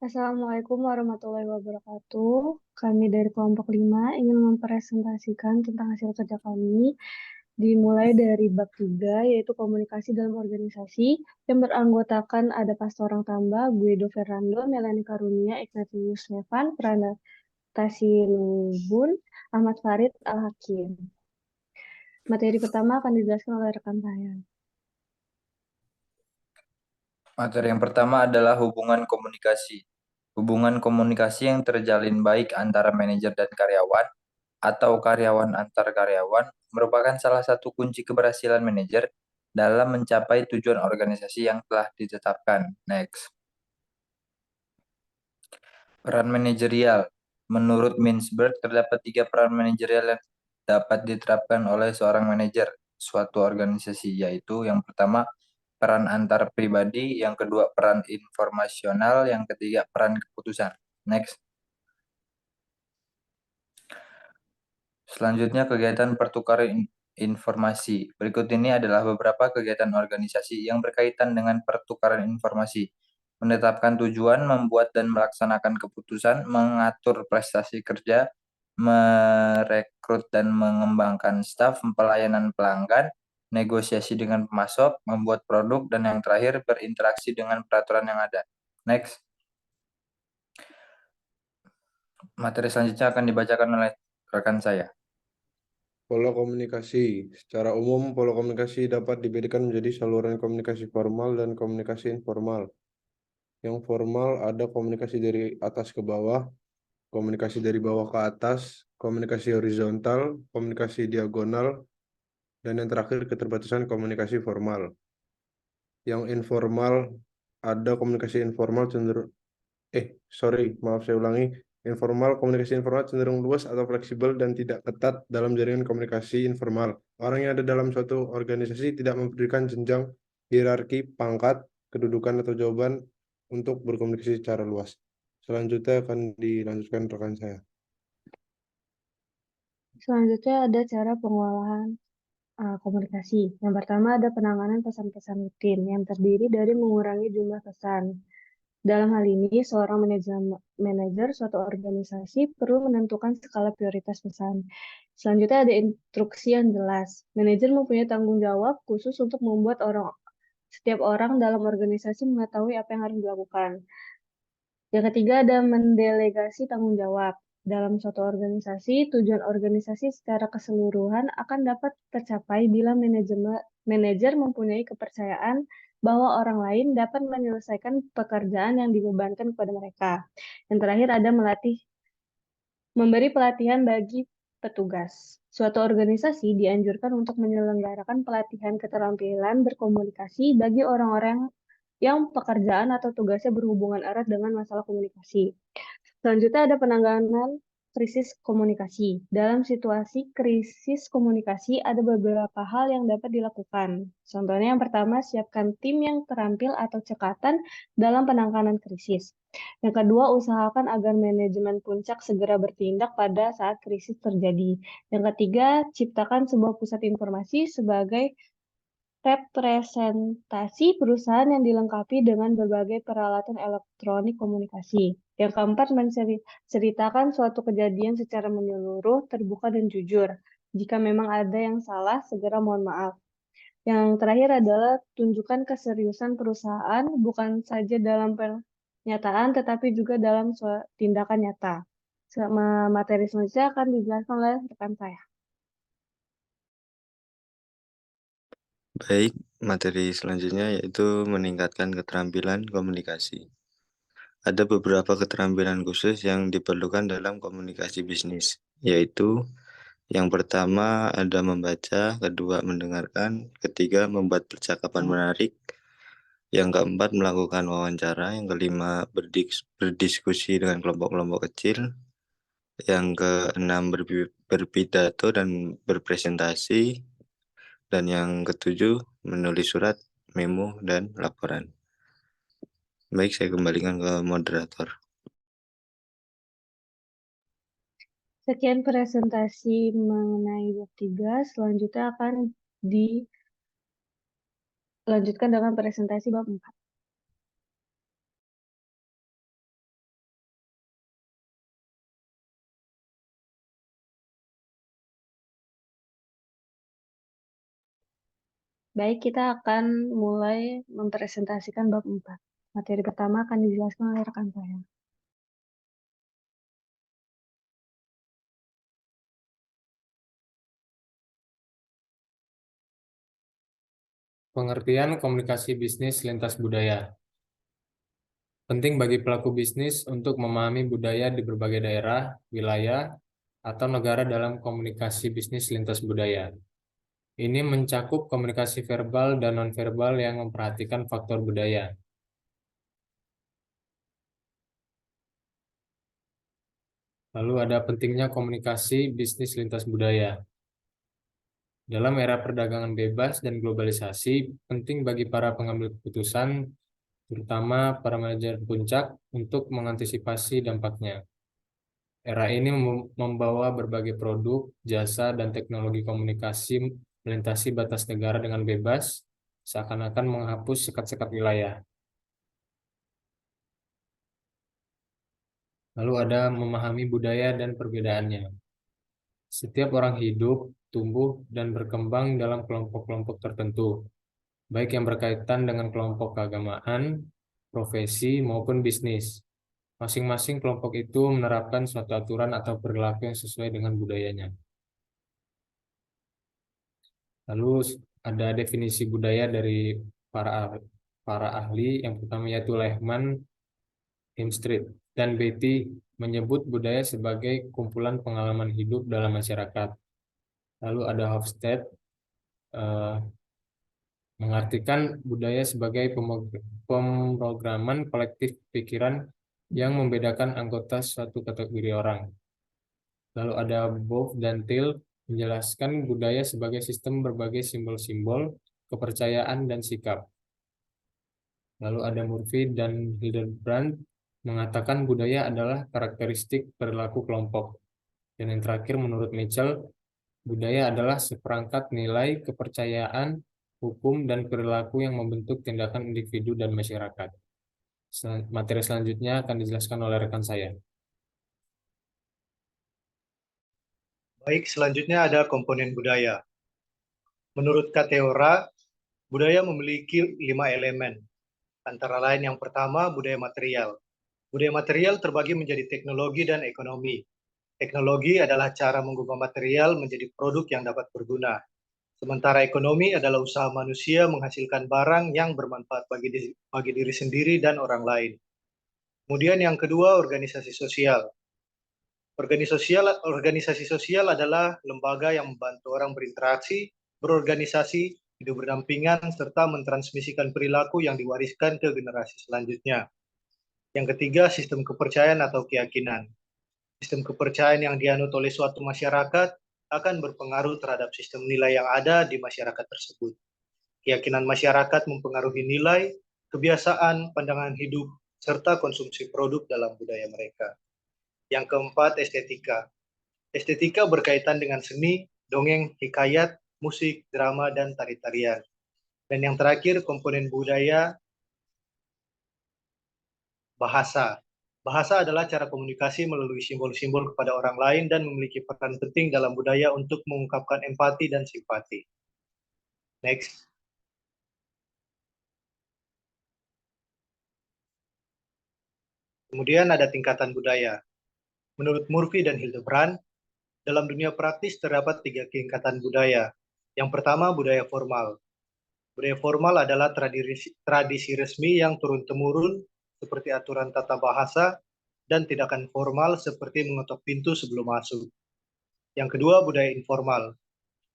Assalamualaikum warahmatullahi wabarakatuh. Kami dari kelompok 5 ingin mempresentasikan tentang hasil kerja kami, dimulai dari bab 3, yaitu komunikasi dalam organisasi, yang beranggotakan ada Pastor Orang Tambah, Guido Fernando, Melanie Karunia, Ignatius Nevan, Pranatasi Lubun, Ahmad Farid Al-Hakim. Materi pertama akan dijelaskan oleh rekan saya. Materi yang pertama adalah hubungan komunikasi. Hubungan komunikasi yang terjalin baik antara manajer dan karyawan atau karyawan antar karyawan merupakan salah satu kunci keberhasilan manajer dalam mencapai tujuan organisasi yang telah ditetapkan. Next. Peran manajerial. Menurut Mintzberg, terdapat 3 peran manajerial yang dapat diterapkan oleh seorang manajer suatu organisasi, yaitu yang pertama, peran antar pribadi, yang kedua, peran informasional, yang ketiga, peran keputusan. Next. Selanjutnya, kegiatan pertukaran informasi. Berikut ini adalah beberapa kegiatan organisasi yang berkaitan dengan pertukaran informasi. Menetapkan tujuan, membuat dan melaksanakan keputusan, mengatur prestasi kerja, merekrut dan mengembangkan staf, pelayanan pelanggan, negosiasi dengan pemasok, membuat produk, dan yang terakhir berinteraksi dengan peraturan yang ada. Next. Materi selanjutnya akan dibacakan oleh rekan saya. Pola komunikasi. Secara umum, pola komunikasi dapat dibedakan menjadi saluran komunikasi formal dan komunikasi informal. Yang formal ada komunikasi dari atas ke bawah, komunikasi dari bawah ke atas, komunikasi horizontal, komunikasi diagonal, dan yang terakhir keterbatasan komunikasi formal. Yang informal ada komunikasi informal cenderung saya ulangi. Komunikasi informal cenderung luas atau fleksibel dan tidak ketat dalam jaringan komunikasi informal. Orang yang ada dalam suatu organisasi tidak memberikan jenjang hierarki, pangkat, kedudukan atau jawaban untuk berkomunikasi secara luas. Selanjutnya akan dilanjutkan rekan saya. Selanjutnya ada cara pengolahan komunikasi. Yang pertama ada penanganan pesan-pesan rutin yang terdiri dari mengurangi jumlah pesan. Dalam hal ini, seorang manajer suatu organisasi perlu menentukan skala prioritas pesan. Selanjutnya ada instruksi yang jelas. Manajer mempunyai tanggung jawab khusus untuk membuat setiap orang dalam organisasi mengetahui apa yang harus dilakukan. Yang ketiga ada mendelegasi tanggung jawab. Dalam suatu organisasi, tujuan organisasi secara keseluruhan akan dapat tercapai bila manajer mempunyai kepercayaan bahwa orang lain dapat menyelesaikan pekerjaan yang dibebankan kepada mereka. Yang terakhir ada memberi pelatihan bagi petugas. Suatu organisasi dianjurkan untuk menyelenggarakan pelatihan keterampilan berkomunikasi bagi orang-orang yang pekerjaan atau tugasnya berhubungan erat dengan masalah komunikasi. Selanjutnya ada penanganan krisis komunikasi. Dalam situasi krisis komunikasi ada beberapa hal yang dapat dilakukan. Contohnya yang pertama, siapkan tim yang terampil atau cekatan dalam penanganan krisis. Yang kedua, usahakan agar manajemen puncak segera bertindak pada saat krisis terjadi. Yang ketiga, ciptakan sebuah pusat informasi sebagai representasi perusahaan yang dilengkapi dengan berbagai peralatan elektronik komunikasi. Yang keempat, menceritakan suatu kejadian secara menyeluruh, terbuka, dan jujur. Jika memang ada yang salah, segera mohon maaf. Yang terakhir adalah tunjukkan keseriusan perusahaan, bukan saja dalam pernyataan, tetapi juga dalam tindakan nyata. Materi selanjutnya akan dijelaskan oleh rekan saya. Baik, materi selanjutnya yaitu meningkatkan keterampilan komunikasi. Ada beberapa keterampilan khusus yang diperlukan dalam komunikasi bisnis, yaitu yang pertama ada membaca, kedua mendengarkan, ketiga membuat percakapan menarik, yang keempat melakukan wawancara, yang kelima berdiskusi dengan kelompok-kelompok kecil, yang keenam berpidato dan berpresentasi, dan yang ketujuh menulis surat, memo, dan laporan. Baik, saya kembalikan ke moderator. Sekian presentasi mengenai bab 3. Selanjutnya akan dilanjutkan dengan presentasi bab 4. Baik, kita akan mulai mempresentasikan bab 4. Materi pertama akan dijelaskan oleh rekan saya. Pengertian komunikasi bisnis lintas budaya. Penting bagi pelaku bisnis untuk memahami budaya di berbagai daerah, wilayah, atau negara dalam komunikasi bisnis lintas budaya. Ini mencakup komunikasi verbal dan nonverbal yang memperhatikan faktor budaya. Lalu ada pentingnya komunikasi bisnis lintas budaya. Dalam era perdagangan bebas dan globalisasi, penting bagi para pengambil keputusan, terutama para manajer puncak, untuk mengantisipasi dampaknya. Era ini membawa berbagai produk, jasa, dan teknologi komunikasi melintasi batas negara dengan bebas, seakan-akan menghapus sekat-sekat wilayah. Lalu ada memahami budaya dan perbedaannya. Setiap orang hidup, tumbuh, dan berkembang dalam kelompok-kelompok tertentu, baik yang berkaitan dengan kelompok keagamaan, profesi, maupun bisnis. Masing-masing kelompok itu menerapkan suatu aturan atau perilaku yang sesuai dengan budayanya. Lalu ada definisi budaya dari para ahli. Yang pertama yaitu Lehman, Hemstreet, dan Beatty menyebut budaya sebagai kumpulan pengalaman hidup dalam masyarakat. Lalu ada Hofstede mengartikan budaya sebagai pemrograman kolektif pikiran yang membedakan anggota suatu kategori orang. Lalu ada Boff dan Till menjelaskan budaya sebagai sistem berbagai simbol-simbol, kepercayaan, dan sikap. Lalu ada Murphy dan Hildebrand mengatakan budaya adalah karakteristik perilaku kelompok. Dan yang terakhir menurut Mitchell, budaya adalah seperangkat nilai, kepercayaan, hukum, dan perilaku yang membentuk tindakan individu dan masyarakat. Materi selanjutnya akan dijelaskan oleh rekan saya. Baik, selanjutnya ada komponen budaya. Menurut Kateora, budaya memiliki 5 elemen. Antara lain yang pertama, budaya material. Budaya material terbagi menjadi teknologi dan ekonomi. Teknologi adalah cara mengubah material menjadi produk yang dapat berguna. Sementara ekonomi adalah usaha manusia menghasilkan barang yang bermanfaat bagi diri sendiri dan orang lain. Kemudian yang kedua, organisasi sosial. Organisasi sosial adalah lembaga yang membantu orang berinteraksi, berorganisasi, hidup berdampingan, serta mentransmisikan perilaku yang diwariskan ke generasi selanjutnya. Yang ketiga, sistem kepercayaan atau keyakinan. Sistem kepercayaan yang dianut oleh suatu masyarakat akan berpengaruh terhadap sistem nilai yang ada di masyarakat tersebut. Keyakinan masyarakat mempengaruhi nilai, kebiasaan, pandangan hidup, serta konsumsi produk dalam budaya mereka. Yang keempat, estetika. Estetika berkaitan dengan seni, dongeng, hikayat, musik, drama, dan tari-tarian. Dan yang terakhir, komponen budaya, bahasa. Bahasa adalah cara komunikasi melalui simbol-simbol kepada orang lain dan memiliki peran penting dalam budaya untuk mengungkapkan empati dan simpati. Next. Kemudian ada tingkatan budaya. Menurut Murphy dan Hildebrand, dalam dunia praktis terdapat 3 tingkatan budaya. Yang pertama, budaya formal. Budaya formal adalah tradisi resmi yang turun-temurun seperti aturan tata bahasa dan tindakan formal seperti mengetok pintu sebelum masuk. Yang kedua, budaya informal.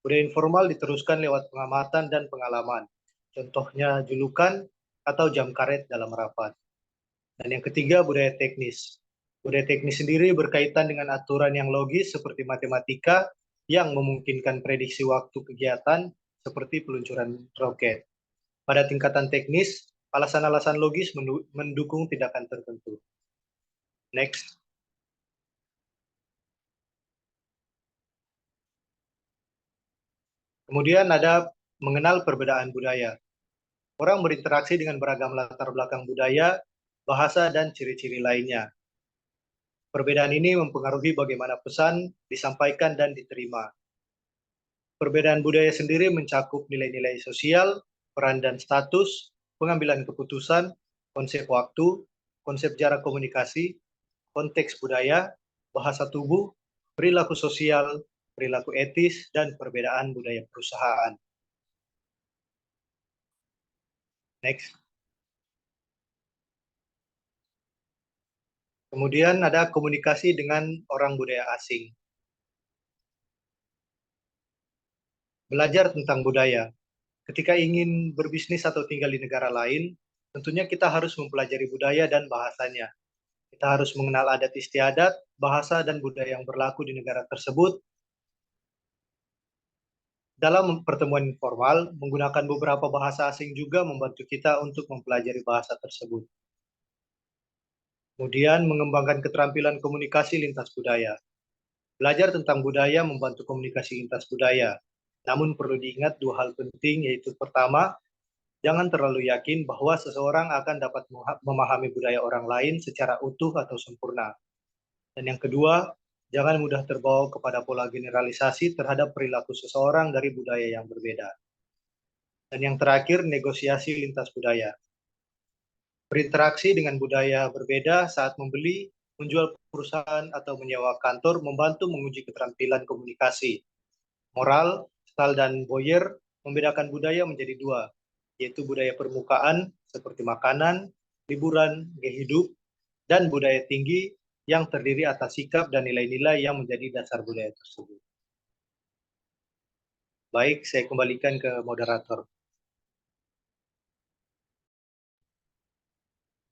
Budaya informal diteruskan lewat pengamatan dan pengalaman. Contohnya julukan atau jam karet dalam rapat. Dan yang ketiga, budaya teknis. Budaya teknis sendiri berkaitan dengan aturan yang logis seperti matematika yang memungkinkan prediksi waktu kegiatan seperti peluncuran roket. Pada tingkatan teknis, alasan-alasan logis mendukung tindakan tertentu. Next. Kemudian ada mengenal perbedaan budaya. Orang berinteraksi dengan beragam latar belakang budaya, bahasa, dan ciri-ciri lainnya. Perbedaan ini mempengaruhi bagaimana pesan disampaikan dan diterima. Perbedaan budaya sendiri mencakup nilai-nilai sosial, peran dan status, pengambilan keputusan, konsep waktu, konsep jarak komunikasi, konteks budaya, bahasa tubuh, perilaku sosial, perilaku etis, dan perbedaan budaya perusahaan. Next. Kemudian ada komunikasi dengan orang budaya asing. Belajar tentang budaya. Ketika ingin berbisnis atau tinggal di negara lain, tentunya kita harus mempelajari budaya dan bahasanya. Kita harus mengenal adat istiadat, bahasa, dan budaya yang berlaku di negara tersebut. Dalam pertemuan informal, menggunakan beberapa bahasa asing juga membantu kita untuk mempelajari bahasa tersebut. Kemudian, mengembangkan keterampilan komunikasi lintas budaya. Belajar tentang budaya membantu komunikasi lintas budaya. Namun perlu diingat dua hal penting, yaitu pertama, jangan terlalu yakin bahwa seseorang akan dapat memahami budaya orang lain secara utuh atau sempurna. Dan yang kedua, jangan mudah terbawa kepada pola generalisasi terhadap perilaku seseorang dari budaya yang berbeda. Dan yang terakhir, negosiasi lintas budaya. Berinteraksi dengan budaya berbeda saat membeli, menjual perusahaan, atau menyewa kantor membantu menguji keterampilan komunikasi. Moral, Stahl dan Boyer membedakan budaya menjadi dua, yaitu budaya permukaan seperti makanan, liburan, gaya hidup, dan budaya tinggi yang terdiri atas sikap dan nilai-nilai yang menjadi dasar budaya tersebut. Baik, saya kembalikan ke moderator.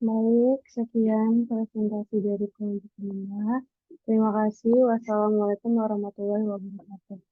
Baik, sekian presentasi dari kelompok 5. Terima kasih. Wassalamualaikum warahmatullahi wabarakatuh.